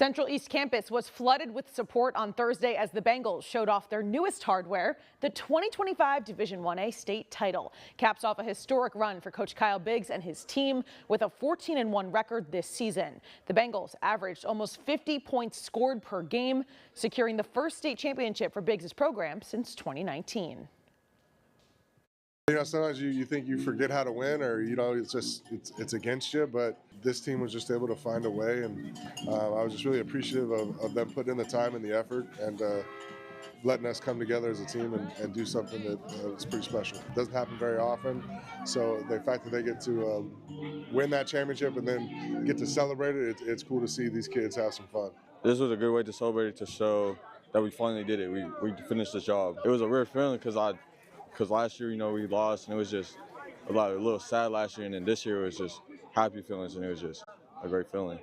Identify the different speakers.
Speaker 1: Central East Campus was flooded with support on Thursday as the Bengals showed off their newest hardware, the 2025 Division 1A state title. Caps off a historic run for Coach Kyle Biggs and his team with a 14-1 record this season. The Bengals averaged almost 50 points scored per game, securing the first state championship for Biggs' program since 2019.
Speaker 2: You know, sometimes you think you forget how to win, or it's against you. But this team was just able to find a way, and I was just really appreciative of them putting in the time and the effort, and letting us come together as a team and do something that is pretty special. It doesn't happen very often, so the fact that they get to win that championship and then get to celebrate it, it's cool to see these kids have some fun.
Speaker 3: This was a good way to celebrate it, to show that we finally did it. We finished the job. It was a weird feeling because last year, we lost, and it was just a little sad last year, and then this year it was just happy feelings, and it was just a great feeling.